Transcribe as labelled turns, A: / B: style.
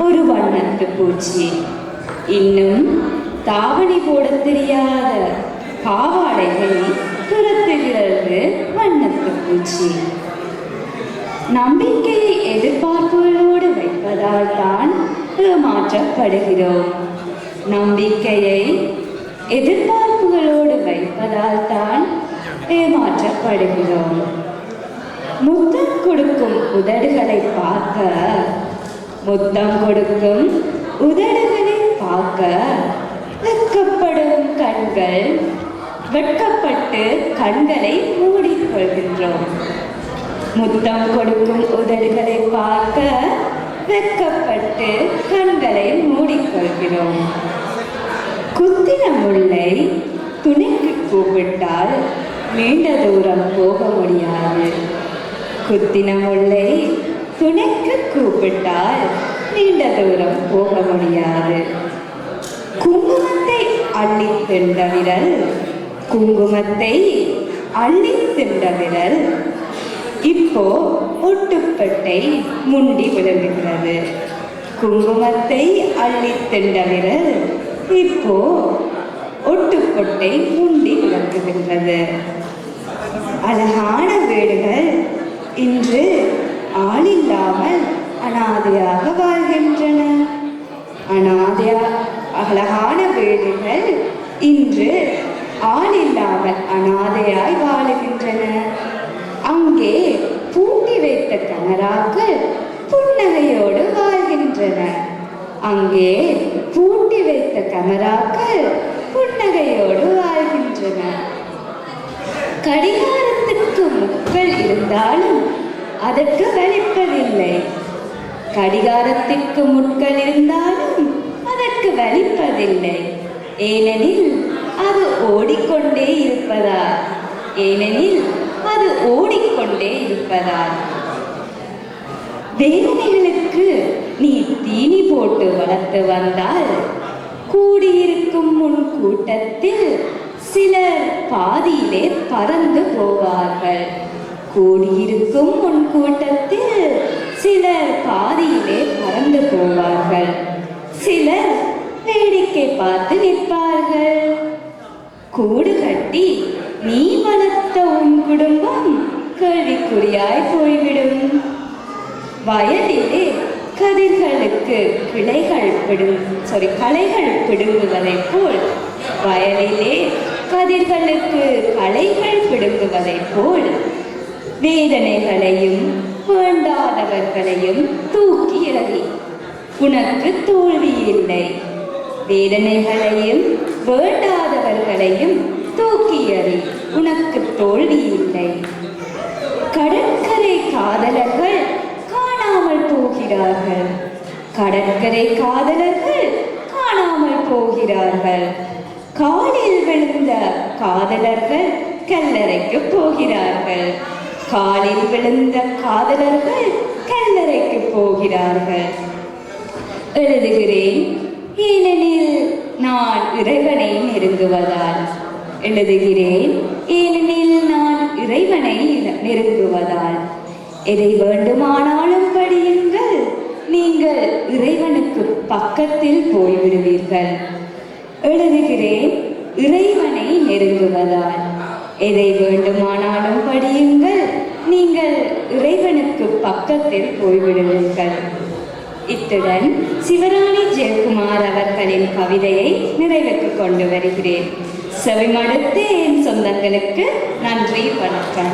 A: ஒரு வண்ணத்து பூச்சி. இன்னும் தாவணி போட தெரியாத பாவாடைகளை துரத்துகிறது வண்ணத்து பூச்சி. நம்பிக்கையை எதிர்பார்ப்புகளோடு வைப்பதால் தான் ஏமாற்றப்படுகிறோம். நம்பிக்கையை எதிர்பார்ப்புகளோடு வைப்பதால் தான் ஏமாற்றப்படுகிறோம். முத்தம் கொடுக்கும் உதடுகளை பார்க்க, முத்தம் கொடுக்கும் உதடுகளை பார்க்க வெட்கப்படும் கண்கள், வெட்கப்பட்டு கண்களை மூடிக்கொள்கின்றோம். முத்தம் கொடுக்கும் உதடுகளை பார்க்க வெட்கப்பட்டு கண்களை மூடிக்கொள்கிறோம். குத்தின முல்லை துணைக்கு கூப்பிட்டால் நீண்ட தூரம் போக முடியாது. குத்தின முல்லை துணைக்கு கூப்பிட்டால் நீண்ட தூரம் போக முடியாது. குங்குமத்தை அள்ளி தின்ற விரல், குங்குமத்தை அள்ளி தின்ற விரல் இப்போ ஒட்டுப்பட்டை முண்டி விழுகிறது. குங்குமத்தை அள்ளி தின்ற விரல் இப்போ ஒட்டுப்பொட்டை முண்டி விளக்குகின்றது. அழகான வீடுகள் இன்று ஆளில்லாமல் அனாதையாக வாழ்கின்றன. அழகான வீடுகள் இன்று ஆளில்லாமல் அனாதையாய் வாழுகின்றன. அங்கே பூட்டி வைத்த கமராக்கள் புன்னகையோடு வாழ்கின்றன. அங்கே பூட்டி வைத்த கமராக்கள் புன்னகையோடு வாழ்கின்றன. கடிகாரத்துக்கு முட்கள் இருந்தாலும் அதற்கு வலிப்பதில்லை. கடிகாரத்திற்கு முட்கள் இருந்தாலும் அதற்கு வலிப்பதில்லை. ஏனெனில் அது ஓடிக்கொண்டே இருப்பதால். ஏனெனில் அது ஓடிக்கொண்டே இருப்பதால். வேதனைகளுக்கு நீ தீனி போட்டு வளர்த்து வந்தால் கூடியிருக்கும் முன் கூட்டத்தில் சிலர் பாதியிலே பறந்து போவார்கள். கூடியிருக்கும் முன் கூட்டத்தில் சிலர் பாதியிலே பறந்து போவார்கள். சிலர் வேடிக்கை பார்த்து நிற்பார்கள். கூடு கட்டி நீ வளர்த்த உன் குடும்பம் கேள்விக்குறியாய் போய்விடும். வயலிலே கதிர்களுக்கு களைகள் பிடுங்குவதைப் போல், வயலிலே கதிர்களுக்கு களைகள் பிடுங்குவதைப் போல் வேதனைகளையும் வேண்டாதவர்களையும் தூக்கி எறி. உனக்கு தோல்வி இல்லை. வேதனைகளையும் வேண்டாதவர்களையும் தூக்கி எறி. உனக்கு தோல்வி இல்லை. கடற்கரை காதலர்கள் காணாமல் போகிறார்கள். கடற்கரை காதலர்கள் காணாமல் போகிறார்கள். காலில் விழுந்த காதலர்கள் கல்லறைக்கு போகிறார்கள். காலில் விழுந்த காதலர்கள் கல்லறைக்கு போகிறார்கள். எழுதுகிறேன் ஏனெனில் நான் இறைவனை நெருங்குவதால். எழுதுகிறேன் ஏனெனில் நான் இறைவனை நெருங்குவதால். எதை வேண்டுமானாலும் படியுங்கள், நீங்கள் இறைவனுக்கு பக்கத்தில் போய்விடுவீர்கள். எழுதுகிறேன் இறைவனை நெருங்குவதால். எதை வேண்டுமானாலும் படியுங்கள், நீங்கள் இறைவனுக்கு பக்கத்தில் போய்விடுவீர்கள். இத்துடன் சிவராணி ஜெயக்குமார் அவர்களின் கவிதையை நிறைவுக்கு கொண்டு வருகிறேன். செவிமடுத்து என் சொந்தங்களுக்கு நன்றி, வணக்கம்.